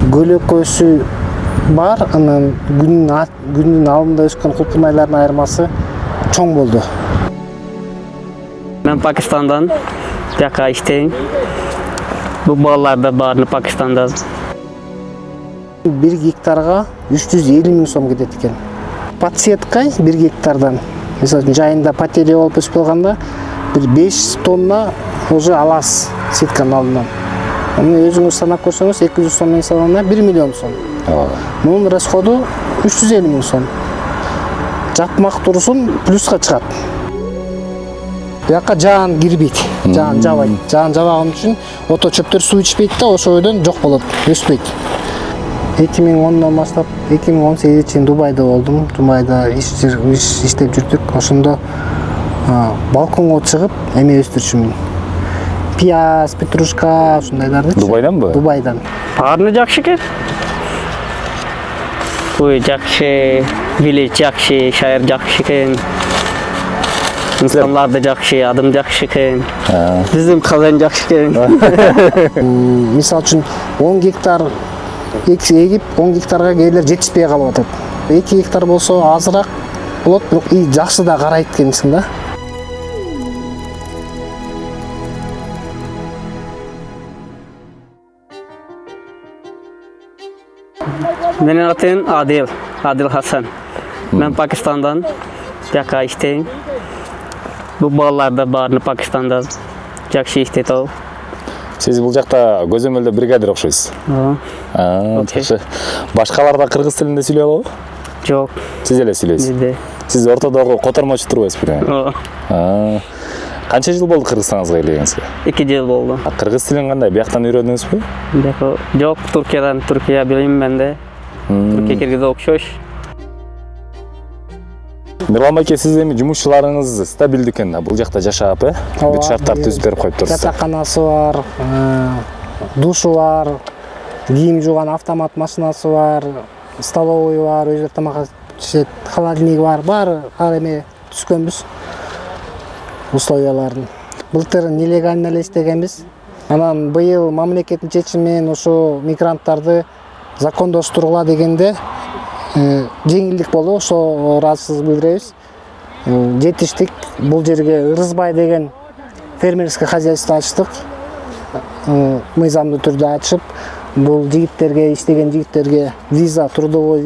көлөкөсү бар, анан күндүн алдында өскөн кулпунайлардын айырмасы чоң болду. Мен Пакистандан жака иштейм. Бул балалар да баары Пакистанда. 1 гектарга 350 миң сом кетет экен. Подсетка 1 гектардан, мисалы жайында потеря болуп өсүп калганда, бир 5 тонна уже аласыз сетканын алдынан. Аны өзүңүз санап көрсөңүз 200 сом менен салганда 1 миллион сом. Мунун расходу 350 миң сом. Жапмак турсун плюска чыгат. Бияка жаан кирбейт, жаан жабайт. Жаан жабаган үчүн ото чөптөр суу ичпейт да, ошол бойдон жок болот, өспөйт. 2010 баштап 2018 чейин Дубайда болдум. Дубайда иштеп жүрдүк. Ошондо балконго чыгып эме өстүрчүмүн. Пияз, петрушка, ушундайларды. Дубайданбы? Дубайдан. Баарына жакшы экен. Ой, жакшы, вилеж жакшы, шаар жакшы экен. İnsanlar da жақсы, адам жақсы екен. Біздің қазан жақсы екен. Мисал үчүн 10 гектар егип 10 гектарга кээлер жетишпей калып атат. 2 гектар болсо азыраак болот, бирок жакшы да карайт экенсиң да. Менин атым Адил Хасан. Мен Пакистандан жака иштейм. Бул балалар да баары Пакистанда жакшы иштейт ал. Сиз бул жакта көзөмөлдө бригадир окшойсуз. Жакшы. Башкалар да кыргыз тилинде сүйлөй алабы? Жок. Сиз эле сүйлөйсүз. Сиз ортодогу котормочу турбайсызбы? Канча жыл болду Кыргызстанга келгенсизге? 2 жыл болду. Кыргыз тилин кандай? Бияктан үйрөндүңүзбү? Жок, Туркия билем мен да. Туркия киргизе окшош. Мирлан байке, сиз эми жумушчуларыңыз стабилдүү экен, бул жакта жашап, бүт шарттарды түзүп берип коюп турсуз. Жатаканасы бар, душу бар, кийим жууган автомат машинасы бар, столовый бар, өзү тамак ишет, холодильник бар, баары ар эме түзгөнбүз. Условияларын. Былтыр нелегально эле иштегенбиз. Анан быйыл мамлекеттин чечими менен ошо мигранттарды закондоштургула дегенде жеңилдик болду, ошо ыраазычылык билдиребиз. Жетиштик, бул жерге Ырызбай деген фермерский хозяйство ачтык. Мыйзамдуу түрдө ачып, бул жигиттерге, иштеген жигиттерге виза, трудовой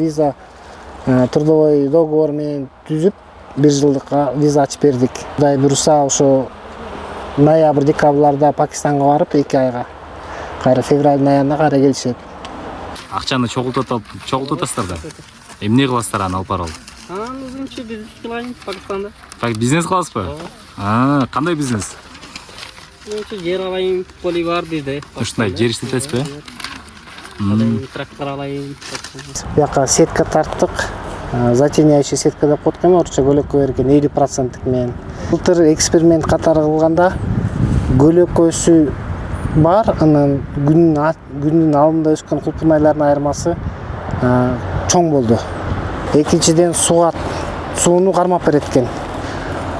договор менен түзүп, 1 жылдыкка виза ачып бердик. Кудай буйруса, ошо ноябрь, декабрларда Пакистанга барып 2 айга. Кайра февралдын аягында кайра келишет. Акчаны чогултасыздар да. Эмне кыласыздар аны алып барып? Өзүнчө бизнес кылайын Пакистанда. Бизнес кыласызбы? Кандай бизнес? Жер алайын, поли бар бизде. Ушундай жер иштетесизби? Трактор алайын. Бияка сетка тарттык. Затеняющий сетка деп коет экен, орусча көлөккө берген 50% менен. Былтыр эксперимент катары кылганда көлөкөсү бар, анан күндүн алдында өскөн кулпунайлардын айырмасы чоң болду. Экинчиден сууну кармап берет экен.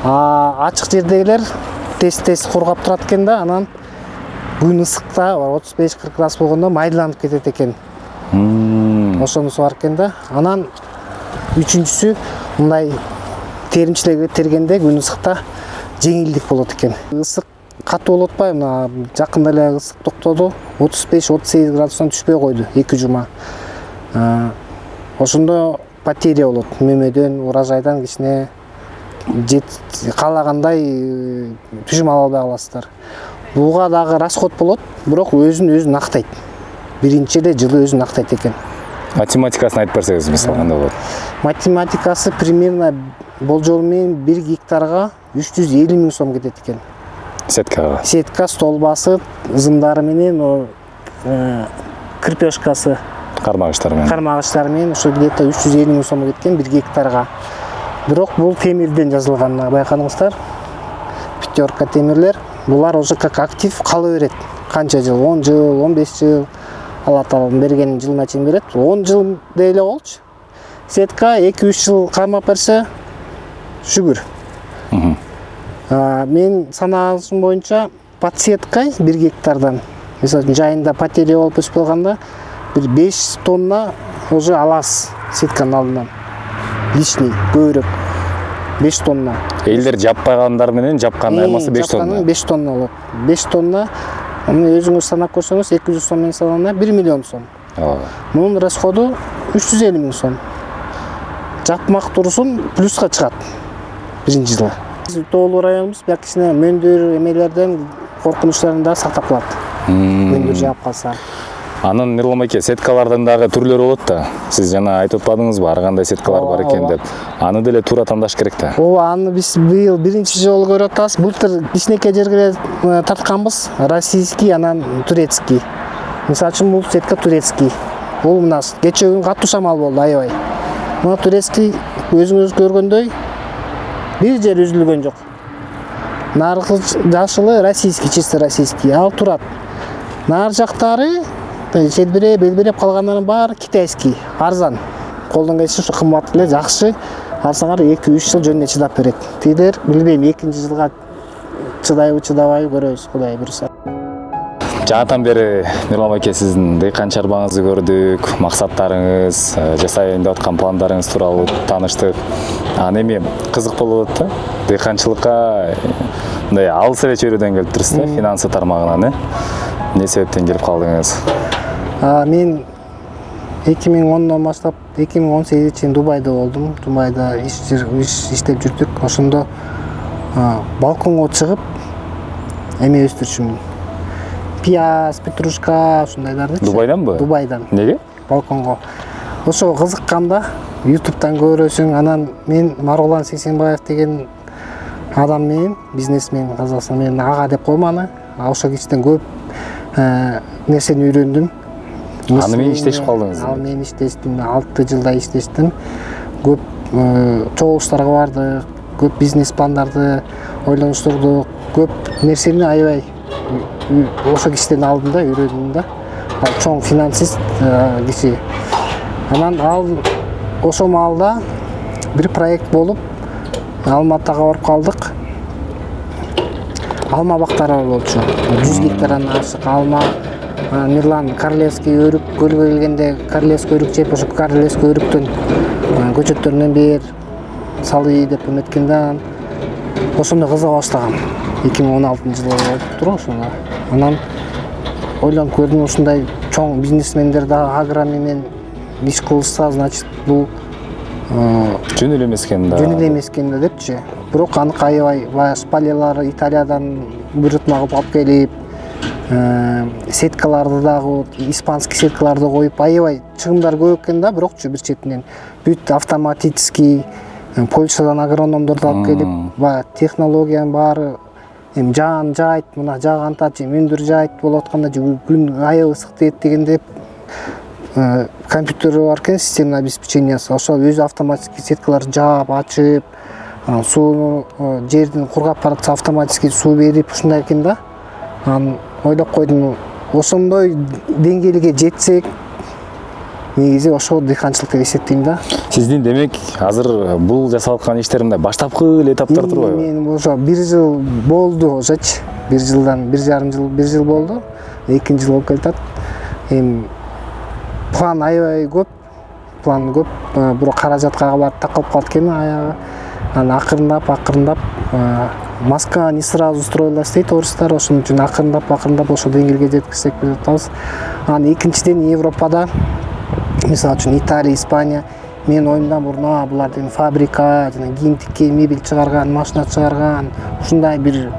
Ачык жердегилер тез кургап турат экен да, анан күн ысыкта 35-40 градус болгондо майдаланып кетет экен. Ошону сууар экен да. Анан үчүнчүсү мындай теримчилерге тергенде күн ысыкта жеңилдик болот экен. Ысык катуу болуп атпайбы? Мына жакында эле ысык токтоду. 35-38 градустан түшпөй койду 2 жума. Ошондо потеря болот. Мөмөдөн, урожайдан кичине каалагандай түшүм ала албай каласыздар. Буга дагы расход болот, бирок өзүн актайт. Биринчи эле жылы өзүн актайт экен. Математикасын айтып берсеңиз, мисалы кандай болот? Математикасы примерно болжол менен 1 гектарга 350 миң сом кетет экен. Сеткага. Сетка, столбасы, ызымдары менен, крепежкасы, кармагыштары менен ошо где-то 350 миң сом кеткен 1 гектарга. Бирок бул темирден жазылган, байкадыңыздар. 5 темирлер. Булар уже как актив кала берет. Канча жыл? 10 жыл, 15 жыл. Алла Тааланын берген жылына чейин берет. 10 жыл дейле болчу. Сетка 2-3 жыл кармап берсе, шүгүр. Мен санаашым боюнча подсетка 1 гектардан, мисалы жайында потеря болуп өсүп калганда бир 5 тонна уже аласыз сетканын алдынан. Лишний көбүрөөк 5 тонна. Элдер жаппай калгандар менен жапкандын айырмасы 5 тонна. 5 тонна болот. 5 тонна муну өзүңүз санап көрсөңүз 200 сом менен салганда 1 миллион сом. Мунун расходу 350 миң сом. Жапмак турсун плюска чыгат биринчи жылы. Биз тоолуу районбуз, бияк кичине мөндүр эмелерден коркунучтарын да сактап калат. Мөндүр жаап калса. Анын Мирлан байке, сеткалардын дагы түрлөрү болот да. Сиз жана айтып атпадыңызбы, ар кандай сеткалар бар экен деп. Аны деле туура тандаш керек да. Ооба, аны биз быйыл биринчи жолу көрүп атабыз. Былтыр кичинекей жерге тартканбыз. Российский, анан турецкий. Мисалы үчүн бул сетка турецкий. Бул мына кечээ күн катуу шамал болду, аябай. Мына турецкий өзүңүз көргөндөй бир жер үзүлгөн жок. Наркы жашылы российский, чисто российский. Ал турат. Нар жактары шелбиреп, белбиреп калгандарынын баары китайский, арзан. Колдон келсе ушу кымбат эле, жакшы. Алсаңар 2-3 жыл жөнүнө чыдап берет. Тилер билбейм, 2-нчи жылга чыдайбы, чыдабайбы көрөбүз, Кудай буйруса. Жаңадан бери Мирлан байке, сиздин дыйкан чарбаңызды көрдүк, максаттарыңыз, жасайын деп аткан пландарыңыз тууралуу тааныштык. Анан эми кызык болуп атат да, дыйканчылыкка мындай алыс эле чөйрөдөн келип турсуз да, финансы тармагынан, эмне себептен келип калдыңыз? Мен 2010-дон баштап 2018 чейин Дубайда болдум. Дубайда иштеп жүрдүк. Ошондо балконго чыгып эме өстүрчүмүн. Пияз, петрушка, ушундайларды. Дубайданбы? Дубайдан. Неге? Балконго. Ошо кызыкканда YouTube'дан көрөсүң. Анан мен Маргулан Сексенбаев деген адам менен, бизнесмен, Казакстан менен ага деп койм аны. Ошо кишиден көп нерсени үйрөндүм. Аны менен иштешип калдыңыз? Ал менен иштештим, 6 жылдай иштештим. Көп чогулуштарга бардык, көп бизнес пландарды ойлонуштурдук, көп нерсени аябай ошо кишиден алдым да, үйрөндүм да. Ал чоң финансист киши. Анан ал ошо маалда бир проект болуп Алматыга барып калдык. Алма бактары болчу. 100 гектардан ашык алма. Мирлан Королевский өрүк көлгө келгенде Королевский өрүк жеп, ошо Королевский өрүктөн көчөттөрүнөн бер салый деп үмүткенде анан ошондо кызыга баштагам. 2016-жылы болуп туруп ошондо. Анан ойлонуп көрдүм, ушундай чоң бизнесмендер да агроном менен иш кылышса, значит, бул жөн эле эмес экен да. Жөн эле эмес экен да депчи. Бирок аны аябай баягы шпалелар Италиядан буйрутма кылып алып келип, сеткаларды дагы, испанский сеткаларды коюп, аябай чыгымдар көп экен да, бирокчу бир четинен бүт автоматический Польшадан агрономдорду алып келип, баягы технологиянын баары жаан жайт, мына жаагантачы мөндүр жайт болуп атканда күн аябай ысык тиет дегенде компьютери бар экен, системный обеспечениясы. Ошол өзү автоматический сеткаларды жаап, ачып, сууну жердин кургап баратса автоматический суу берип, ушундай экен да. Анан ойлоп койдум, ошондой деңгээлге жетсек, негизи ошол дыйканчылык деп эсептейм да. Сиздин демек азыр бул жасап аткан иштериң да баштапкы эле этаптар турбайбы? Мен ошо 1 жыл болду ошочу. 1 жылдан 1,5 жыл, 1 жыл болду. 2 жыл болуп келатат. План аябай көп. План көп. Бирок каражатка барып такылып калат экен аягы. Анан акырындап Москва не сразу строилась дейт орустар, ошон үчүн акырындап ошол деңгээлге жеткизсек деп атабыз. Анан экинчиден Европада, мисалы үчүн Италия, Испания, мен оюмдан мурун булар деген фабрика, жана кийим тиккен, мебель чыгарган, машина чыгарган, ушундай бир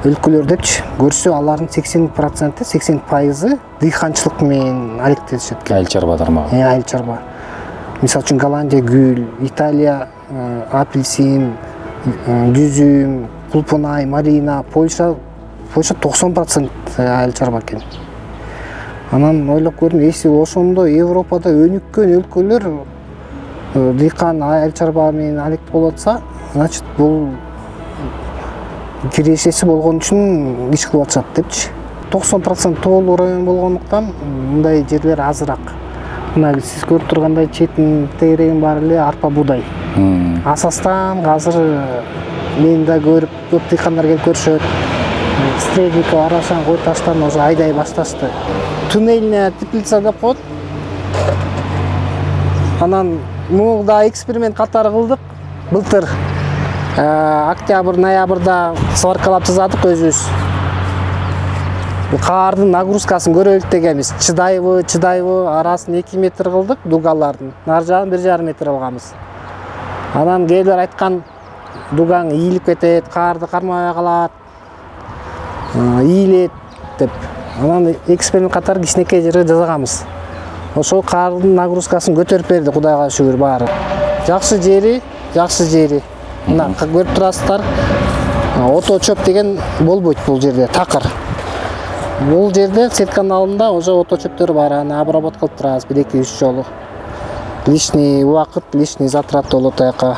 өлкөлөр депчи көрсө, алардын 80%, 80% дыйканчылык менен алектенишет экен. Айыл чарба тармагы. Айыл чарба. Мисалы үчүн Голландия гүл, Италия апельсин, жүзүм, кулпунай, малина, Польша 90% айыл чарба экен. Анан ойлоп көрдүм, эси ошондой Европада өнүккөн өлкөлөр дыйкан айыл чарба менен алект болуп атса, значит, бул кирешеси болгон үчүн иш кылып атышат депчи. 90% тоолуу район болгондуктан мындай жерлер азыраак. Мына сиз көрүп тургандай четин тегерегин баары эле арпа буудай. Асастан азыр мен да көрүп, көп дыйкандар келип көрүшөт. Средников арашан кой таштан уже айдай башташты. Туннельная теплица деп коет. Анан муну да эксперимент катары кылдык. Былтыр октябрь, ноябрда сваркалап жаздык өзүбүз. Каардын нагрузкасын көрөлүк дегенбиз. Чыдайбы, арасын 2 метр кылдык дугалардын. Нар жагын 1,5 метр алганбыз. Анан кээдер айткан дугаң ийилип кетет, каарды кармабай калат, ийилет деп. Анан эксперимент катары кичинекей жерге жасаганбыз. Ошол каардын нагрузкасын көтөрүп берди, Кудайга шүгүр баары. Жакшы жери. Мына көрүп турасыздар. Ото чөп деген болбойт бул жерде, такыр. Бул жерде сетканын алдында уже ото чөптөр бар, аны обработка кылып турабыз 1-2-3 жолу. Лишний убакыт, лишний затрат болот аяка.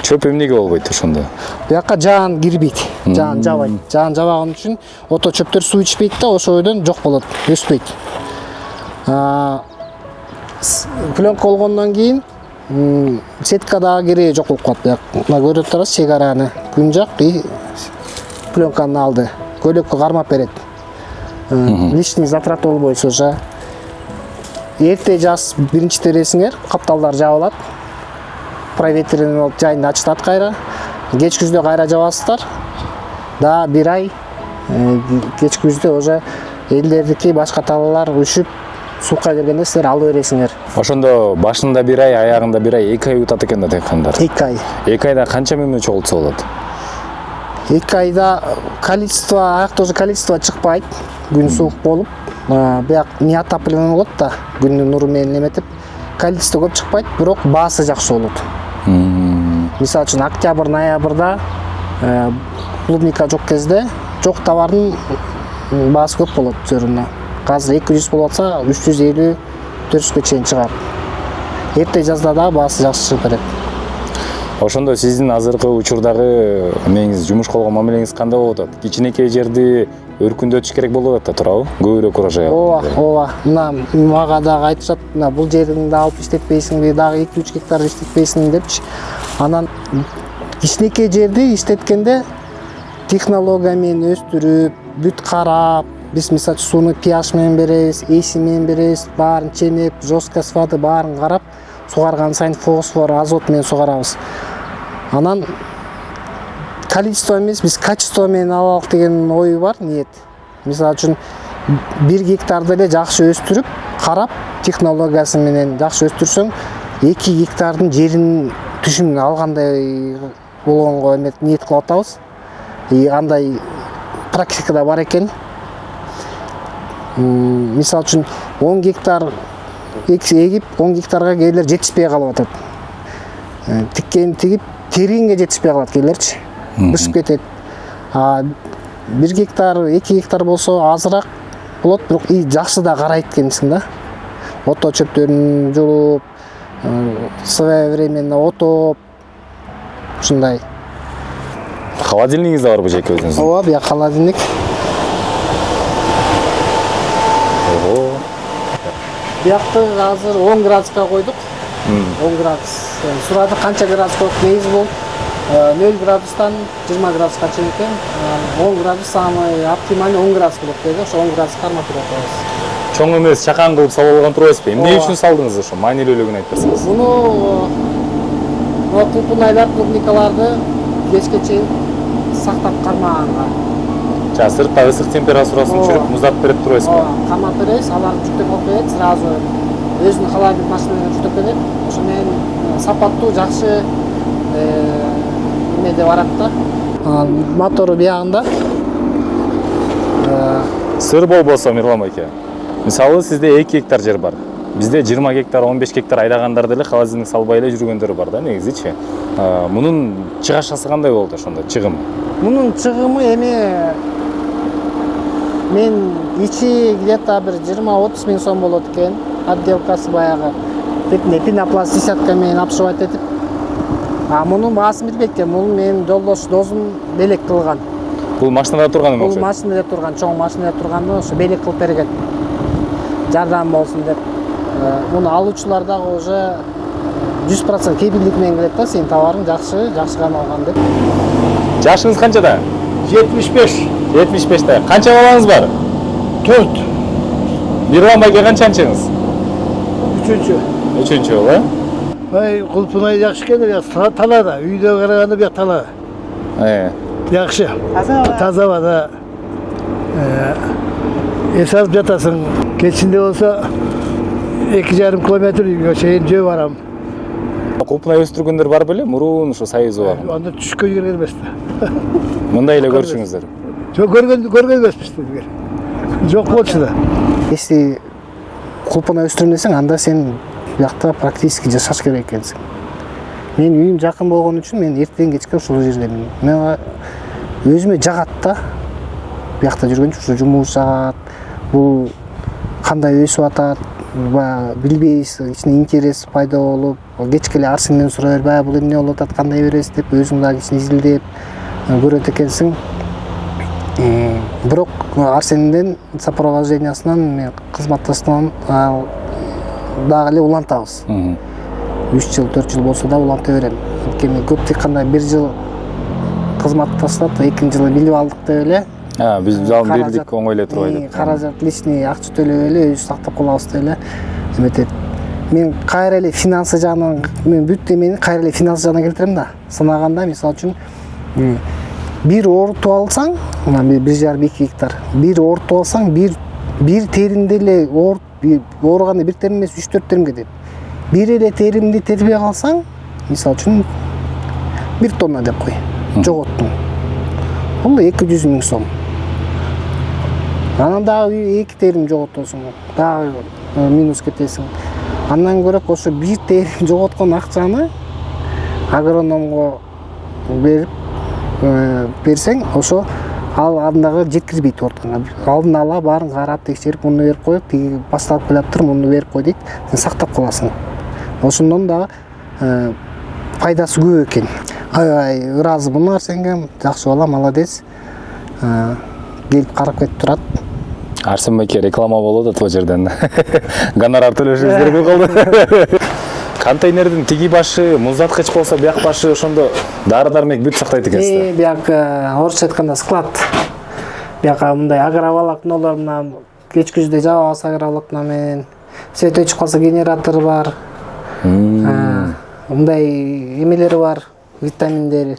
Чөп эмнеге болбойт ошондо? Буяка жаан кирбейт, жаан жабайт. Жаан жабаган үчүн ото чөптөр суу ичпейт да, ошойдон жок болот, өспөйт. Пленка болгондон кийин сеткадагы кереги жок болуп калат. Мына көрүп турасыз чек араны. Күн жак пленканын алды. Көйлөккө кармап берет. Лишний затрат болбойт уже. Эрте жаз биринчи тересиңер, капталдар жабылат. Проветривание болуп жайында ачылат кайра. Кеч күздө кайра жабасыздар. Да 1 ай кеч күздө уже элдердики башка талалар үшүп суука кергенде силер алып бересиңер. Ошондо башында 1 ай, аягында 1 ай, 2 ай утат экен да дыйкандар. 2 ай. 2 айда канча мөмө чогултса болот? 2 айда количество, аякта уже количество чыкпайт. Күн суук болуп, бияк неотапливаемый болот да, күндүн нуру менен эметип, количество көп чыкпайт, бирок баасы жакшы болот. Мисалы үчүн октябрь, ноябрда клубника жок кезде жок товардын баасы көп болот зөрүнө. Азыр 200 болуп атса 350-400га чейин чыгат. Эрте жазда да баасы жакшы чыгып берет. Ошондо сиздин азыркы учурдагы эмеңиз, жумуш кылган мамилеңиз кандай болуп атат? Кичинекей жерди өркүндөтүш керек болуп атат да, туурабы? Көбүрөөк урожай алып. Ооба. Мына мага дагы айтышат, мына бул жериңди да алып иштетпейсиңби, дагы 2-3 гектар иштетпейсиң депчи. Анан кичинекей жерди иштеткенде технология менен өстүрүп, бүт карап, биз мисалы сууну pH менен беребиз, эси менен беребиз, баарын ченеп, жесткость воды баарын карап, сугарган сайын фосфор, азот менен сугарабыз. Анан количество эмес, биз качество менен алалык деген ой бар, ниет. Мисалы үчүн 1 гектарды эле жакшы өстүрүп, карап, технологиясы менен жакшы өстүрсөң, 2 гектардын жеринин түшүмүн алгандай болгонго ниет кылып атабыз. Андай практикада бар экен. Мисалы үчүн 10 гектар эгип, 10 гектарга кээдер жетишпей калып атат. Тиккен тигип, тереңге жетишпей калат кээдерчи. Бышып кетет. 1 гектар, 2 гектар болсо азыраак болот, бирок жакшы да карайт экенсиң да. Ото чөптөрүн жууп, своевременно отоп, ушундай. Холодильнигиз да барбы жеке өзүңүздүн? Ооба, бия холодильник. Биякты азыр 10 градуска койдук. 10 градус. Сурадык канча градус коюп негиз бул 0 градустан 20 градуска чейин экен. 10 градус самый оптимальный 10 градус болот дейт. Ошо 10 градус кармап турабыз. Чоң эмес, чакан кылып салып алган турбайсызбы? Эмне үчүн салдыңыз ошо? Маанилүүлүгүн айтып берсеңиз. Муну клубнайлар, клубникаларды кечке чейин сактап кармаганга. Сыртта ысык температурасын түшүрүп муздатып берип турбайсызбы? Кармап беребиз, алар жүктөп алып берет, сразу өзүнүн холодильник машинасына жүктөп берет. Ошо менен сапаттуу, жакшы эмеде барат да. Мотору биягында. Сыр болбосо Мирлан байке. Мисалы сизде 2 гектар жер бар. Бизде 20 гектар, 15 гектар айдагандар деле холодильник салбай эле жүргөндөр бар да, негизичи. Мунун чыгашасы кандай болду ошондо, чыгым? Мунун чыгымы эми мен ичи где-то бир 20-30 миң сом болот экен. Отделкасы баягы пенопласт десятка менен обшивать этип. Мунун баасын билбейт экен. Муну менин жолдош досум белек кылган. Бул машинада турган эмес? Бул машинада турган, чоң машинада турганды ошо белек кылып берген. Жардам болсун деп. Муну алуучулар дагы уже 100% кепилдик менен келет да, сенин товарың жакшы кармалган деп. Жашыңыз канчада? 75. 75-те. Канча балаңыз бар? 4. Мирлан байке канчанчыңыз? 3-чү. Үчүнчү жыл, Ай, Кулпунай жакшы экен, бияк талада, үйдө караганда бияк тала. Жакшы. Таза бада. Эс алып жатасың. Кечинде болсо 2,5 километр үйгө чейин жөө барам. Кулпунай өстүргөндөр бар беле? Мурун ушу Союз убагында. Анда түшкө кирген эмес да. Мындай эле көрчүңүздөр. Жок, көргөн эмеспиз дегер. Жок болчу да. Если Кулпунай өстүрөм десең, анда сен биякта практически жашаш керек экенсиң. Мен үйүм жакын болгон үчүн мен эртең кечке ушул жердемин. Мен өзүмө жагат да. Биякта жүргөнчө ушу жумуш жагат. Бул кандай өсүп атат, билбейсиз, кичине интерес пайда болуп, кечке эле Арсенден сурай берип, бул эмне болуп атат, кандай бересиз деп өзүң дагы кичине изилдеп көрөт экенсиң. Бирок Арсенден сопровождениясынан мен кызматташынан дагы эле улантабыз. 3 жыл, 4 жыл болсо да уланта берем. Анткени көп тек кандай 1 жыл кызматташат, 2 жылы билип алдык деп эле. Биз жалын бердик, оңой эле турбай деп. Каражат личный акча төлөп эле өзү сактап калабыз деп эле эметет. Мен кайра эле финансы жагынан, мен бүт эмени кайра эле финансы жагынан келтирем да. Санаганда, мисалы үчүн, бир ортуп алсаң, мына 1,5-2 гектар. Бир ортуп алсаң, бир теримде эле ооруганда бир терим эмес, 3-4 терим кетет. Бир эле теримди тербей калсаң, мисалы үчүн 1 тонна деп кой, жоготтуң. Бул 200 000 сом. Анан дагы 2 терим жоготосуң, дагы минус кетесиң. Андан көрөк ошо 1 терим жоготкон акчаны агрономго берсең, ошо ал андагы жеткирбейт ортуңа. Алдын ала баарын карап текшерип, муну берип коюп, тиги башталып келаптыр, муну берип кой дейт. Сен сактап каласың. Ошондон дагы пайдасы көп экен. Аябай ыраазымын Арсенге, жакшы бала, молодец. Келип карап кетип турат. Арсен байке реклама болуп атат бул жерден. Гонорар төлөшүңүз керек калды. Контейнердин тиги башы, муздаткыч болсо, бияк башы ошондо дары-дармек бүт сактайт экенсиз. Бияк орусча айтканда склад. Бияк мындай агроволокнолор менен кечки жүздөй жабабыз агроволокно менен. Свет өчүп калса генератор бар. Мындай эмелери бар, витаминдери,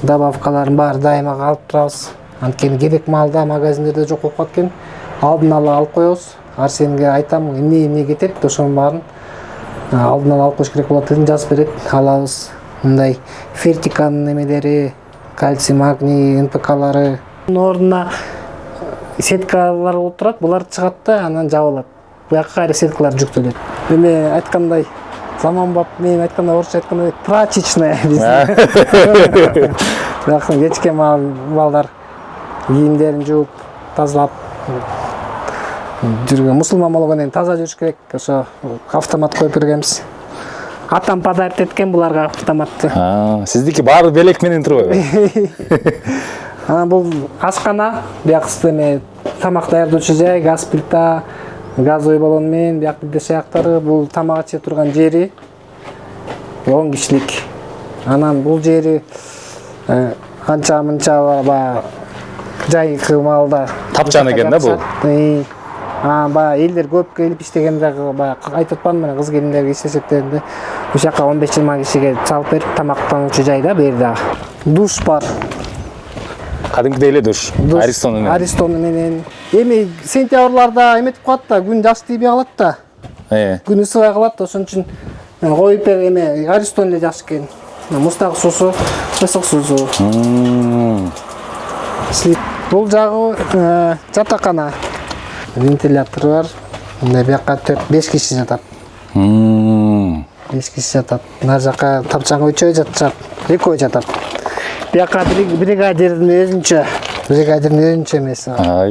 добавкаларын бар дайыма алып турабыз. Анткени керек маалда магазиндерде жок болуп калат экен. Алдын ала алып коебуз. Арсенге айтам, эмне кетет, ошонун баарын алдын ала алып коюш керек болот деп жазып берет, алабыз. Мындай фертиканын эмелери, кальций, магний, НПКлары. Ордуна сеткалар болуп турат, булар чыгат да, анан жабылат. Буякка кайра сеткалар жүктөлөт. Эме айткандай, заманбап, мен айтканда орусча айтканда прачечная биздин. Бияктан кечке балдар кийимдерин жууп, тазалап жүргөн. Мусулман болгондон кийин таза жүрүш керек. Ошо автомат коюп бергенбиз. Атам подарок эткен буларга автоматты. Сиздики баары белек менен турбайбы? Анан бул ашкана, биякты тамак даярдоочу жай, газ плита, газовый баллон менен, бияк бирде шаяктары, бул тамак иче турган жери 10 кишилик. Анан бул жери анча мынча жайкы маалда Тапчан экен да бул. Элдер көп келип иштегенде айтып атпадымбы, мен кыз келиндерге иштесек дегенде, ушул жака 15-20 кишиге чалып берип, тамактануучу жай да, бу жерде дагы. Душ бар. Кадимкидей эле душ. Аристону менен. Эми сентябрларда эметип калат да, күн жаш тийбей калат да. Күн ысыбай калат, ошон үчүн коюп эме Аристон эле жакшы экен. Муздак суусу, ысык суусу. Бул жагы жатакана. Вентилятор бар. Мындай бияка 4-5 киши жатат. 5 киши жатат. Нар жака тапчаңга 3 жатышат, 2 жатат. Бияка бригадирдин өзүнчө эмеси бар.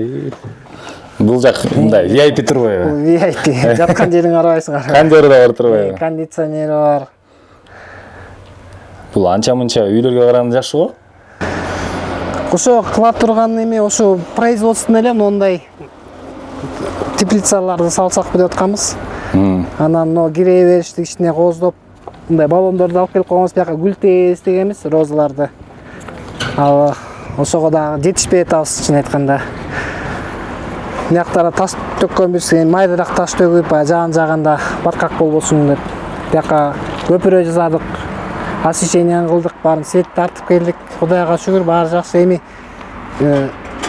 Бул жак мындай VIP турбайбы? VIP. Жаткан жериң карабайсың. Кондиционери да бар турбайбы? Кондиционери бар. Бул анча-мынча үйлөргө караганда жакшы го? Ошо кыла турган эме ошо производствону эле мондай теплицаларды салсакпы деп атканбыз. Анан но кире беришти ичине кооздоп, мындай баллондорду алып келип койгонбуз, бияка гүлтез дегенбиз, розаларды. Ал ошого дагы жетишпей атабыз, чын айтканда. Мияктара таш төккөнбүз, майдыраак таш төгүп, жаан жаганда баркак болбосун деп. Бияка көпүрө жасадык, освещение кылдык, баарын свет тартып келдик. Кудайга шүгүр, баары жакшы. Эми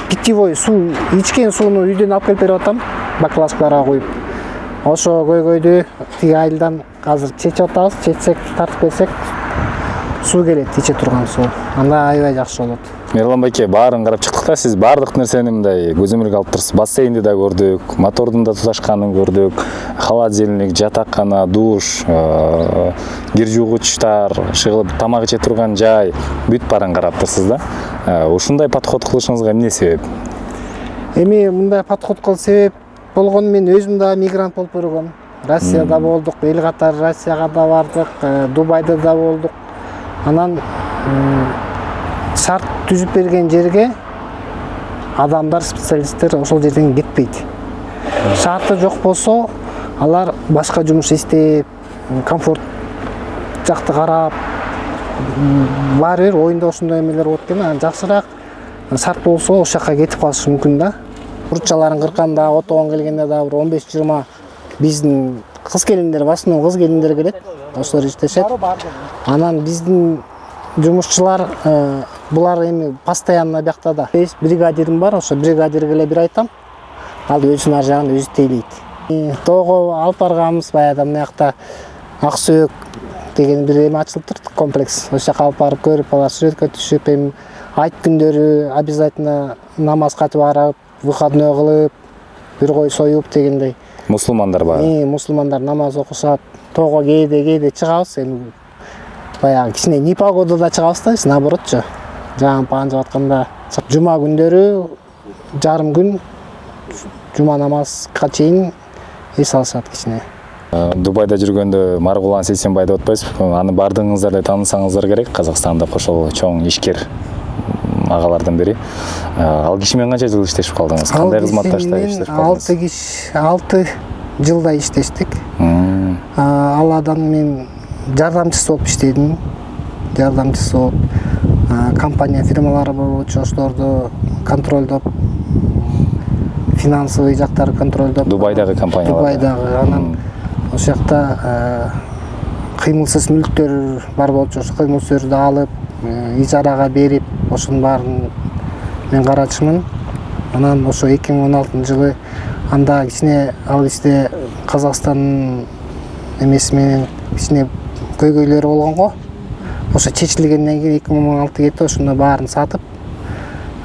питьевой суу, ичкен сууну үйдөн алып келип берип атам, баклажкаларга куюп. Ошо көйгөйдү тиги айылдан азыр чечип атабыз, чечсек, тартып келсек, суу келет, иче турган суу. Анда аябай жакшы болот. Мирлан байке, баарын карап чыктык да, сиз баардык нерсени мындай көзөмөлгө алып турсуз. Бассейнди да көрдүк, мотордун да туташканын көрдүк, холодильник, жатаккана, душ, кир жуугучтар, шыгылып тамак иче турган жай, бүт баарын карап турсуз да. Ушундай подход кылышыңызга эмне себеп? Эми мындай подход кылуу себеп болгону, мен өзүм да мигрант болуп көргөм. Россияда болдук, эл катары Россияга да бардык, Дубайда да болдук. Анан шарт түзүп берген жерге адамдар, специалисттер ошол жерден кетпейт. Шарты жок болсо, алар башка жумуш иштеп, комфорт жакты карап, баары бир оюнда ошондой эмелер болот экен. Анан жакшыраак шарт болсо ошол жака кетип калышы мүмкүн да. Урутчаларын кырканда, отогон келгенде да бир 15-20 биздин кыз келиндер, в основном кыз келиндер келет, ошолор иштешет. Анан биздин жумушчулар, булар эми постоянно биякта да. Бригадирим бар, ошо бригадирге эле бир айтам, ал өзүнүн ар жагын өзү тейлейт. Тоого алып барганбыз, баягы мынакта Ак Сөөк деген бир эме ачылыптыр, комплекс. Ошол жака алып барып көрүп, алар сүрөткө түшүп, эми айт күндөрү обязательно намаз катып барып, выходной кылып, бир кой союп дегендей. Мусулмандар бар. Мусулмандар намаз окушат. Тоого кээде чыгабыз, эми баягы кичине непогодада чыгабыз да, наоборотчу. Жаампан жаап атканда, жума күндөрү жарым күн жума намазга чейин эс алышат кичине. Дубайда жүргөндө Маргулан Сейсенбай деп атпайсызбы? Аны бардыгыңыздар эле таанысаңыздар керек. Казакстанда ошол чоң ишкер агалардан бири. Ал киши менен канча жыл иштешип калдыңыз? Кандай кызматта иштешип калдыңыз? 6 жылдай иштештик. Ал адам мен жардамчысы болуп иштедим. Жардамчысы болуп, компания фирмалары болчу, ошолорду контролдоп, финансовый жактары контролдоп. Дубайдагы компаниялар. Дубайдагы. Анан ошол жакта кыймылсыз мүлктөр бар болчу, ошол кыймылсыздарды алып, ижарага берип, ошонун баарын мен карачымын. Анан ошо 2016 жылы анда кичине ал кичине Казакстандын эмеси менен кичине көйгөйлөрү болгонго, ошо чечилгенден кийин 2016 кетти, ошондо баарын сатып,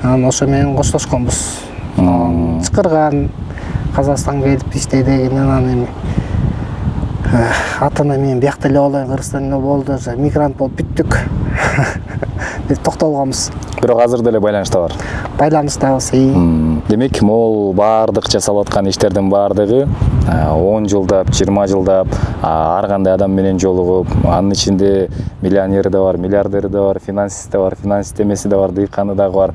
анан ошо менен коштошконбуз. Чыкырган Казакстанга келип иштей деген, анан эми ата-ана менен биякта эле болоюн, Кыргызстанда болду, мигрант болуп бүттүк деп токтолгонбуз. Бирок азыр деле байланышта бар. Байланыштабыз. Демек, могул баардык жасалып аткан иштердин баардыгы 10 жылдап, 20 жылдап, ар кандай адам менен жолугуп, анын ичинде миллионери да бар, миллиардери да бар, финансист да бар, финансист эмеси да бар, дыйканы дагы бар.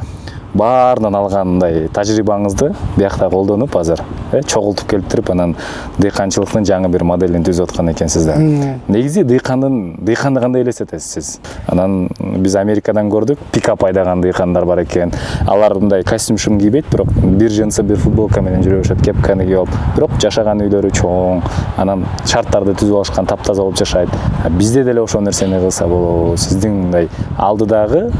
Баарынан алгандай тажрыйбаңызды биякта колдонуп азыр чогултуп келиптирип, анан дыйканчылыктын жаңы бир моделин түзүп аткан экенсиз да. Негизи дыйканды кандай элестетесиз сиз? Анан биз Америкадан көрдүк, пикап айдаган дыйкандар бар экен. Алар мындай костюм кийбейт, бирок бир джинсы, бир футболка менен жүрөшөт, кепканы кийип алып. Бирок жашаган үйлөрү чоң, анан шарттарды түзүп алышкан, таптаза болуп жашайт. Бизде деле ошол нерсени кылса болобу? Сиздин мындай алдыдагы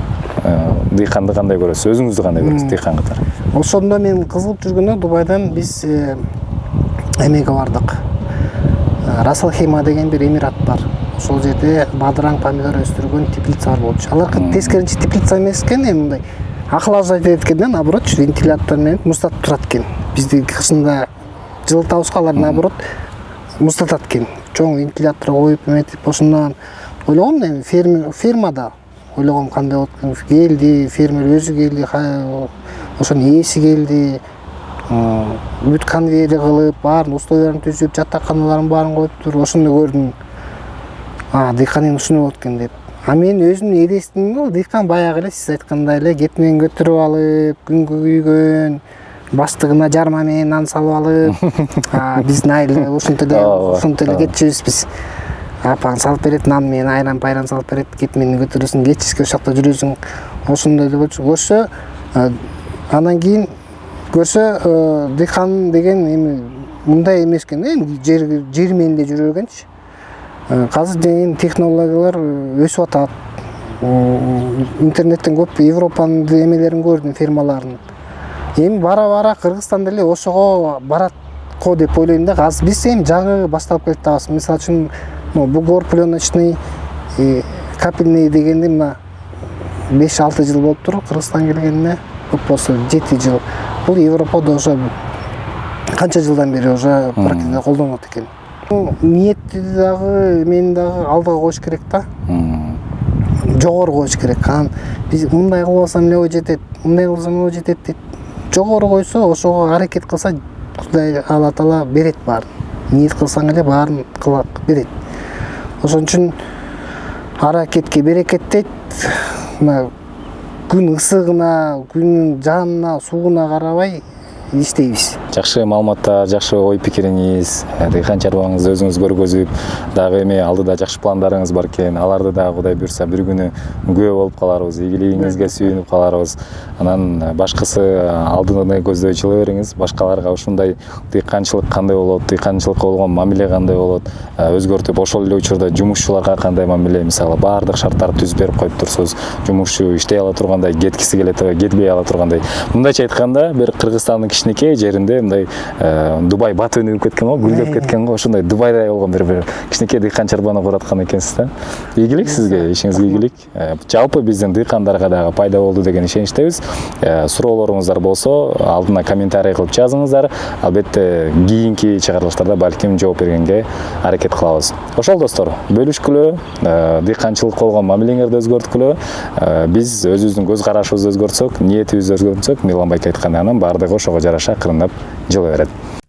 дыйканды кандай көрөсүз? Өзүңүздү кандай көрөсүз дыйкан катары? Ошондо мен кызыгып жүргөндө Дубайдан биз эмеге бардык. Расалхейма деген бир эмират бар. Ошол жерде бадыраң, помидор өстүргөн теплицалар болчу. Алар тескеринче теплица эмес экен, эми мындай охлаждать этет экен да, наоборот, вентилятор менен муздатып турат экен. Бизди кышында жылытабызга, алар наоборот муздатат экен. Чоң вентилятор коюп эметип, ошондон ойлогом, эми фермада ойлогом кандай болот экен. Келди, фермер өзү келди, ошонун ээси келди. Бүт конвейер кылып, баарын условияларын түзүп, жатаканаларын баарын коюптур. Ошондо көрдүм. Дыйкан эми ушуну болот экен деп. Мен өзүм элестим, дыйкан баягы эле сиз айткандай эле кеп менен көтөрүп алып, күнгө күйгөн, баштыгына жарма менен нан салып алып, биздин айыл ушинтип эле кетчүбүз биз. Апаң салып берет, нан менен айран салып берет, кеп менен көтөрөсүң, кечке ошол жакта жүрөсүң. Ошондой эле болчу. Ошо анан кийин көрсө дыйкан деген эми мындай эмес экен эми жер менде жүргөнчү. Азыр деген технологиялар өсүп атат. Интернеттен көп Европанын эмелерин көрдүм, фирмаларын. Эми бара Кыргызстан деле ошого барат го деп ойлойм да. Азыр биз эми жаңы башталып келатабыз. Мисалы үчүн бугор пленочный капельный дегенди мына 5-6 жыл болуптур Кыргызстан келгенине, көп болсо 7 жыл. Бул Европада уже канча жылдан бери уже практикада колдонулат экен. Ниетти дагы мен дагы алдыга коюш керек да. Жогору коюш керек. Биз мындай кылып алсам эле жетет, мындай кылсам эле жетет дейт. Жогору койсо, ошого аракет кылса, Кудай Алла Таала берет баарын. Ниет кылсаң эле баарын кылат, берет. Ошон үчүн аракетке берекет дейт. Мына күн ысыгына, күнүн жанына, сууна карабай иштейбиз. Жакшы маалыматтар, жакшы ой пикириңиз, дыйкан чарбаңызды өзүңүз көргөзүп, дагы эми алдыда жакшы пландарыңыз бар экен. Аларды да Кудай буйрса бир күнү күбө болуп каларбыз, ийгилигиңизге сүйүнүп каларбыз. Анан башкысы алдыны көздөй жылы бериңиз, башкаларга ушундай дыйканчылык кандай болот, дыйканчылыкка болгон мамиле кандай болот, өзгөртүп ошол эле учурда жумушчуларга кандай мамиле, мисалы баардык шарттарды түзүп берип коюп турсуз. Жумушчу иштей ала тургандай, кеткиси келе тургандай, кетпей ала тургандай. Мындайча айтканда, бир Кыргызстандын кичинекей жеринде мындай Дубай бат өнүгүп кеткен го, гүлдөп кеткен го, ошондой Дубайдай болгон бир кичинекей дыйкан чарбаны кураткан экенсиз да. Ийгилик сизге, ишиңизге ийгилик. Жалпы биздин дыйкандарга дагы пайда болду деген ишеничтебиз. Суроолоруңуздар болсо, алдына комментарий кылып жазыңыздар. Албетте кийинки чыгарылыштарда балким жооп бергенге аракет кылабыз. Ошол достор, бөлүшкүлө, дыйканчылыкка болгон мамилеңерди өзгөрткүлө. Биз өзүбүздүн көз карашыбызды өзгөртсөк, ниетибизди өзгөртсөк, Мирлан байке айткандай, анан баардыгы ошого жараша кырындап жылы берет.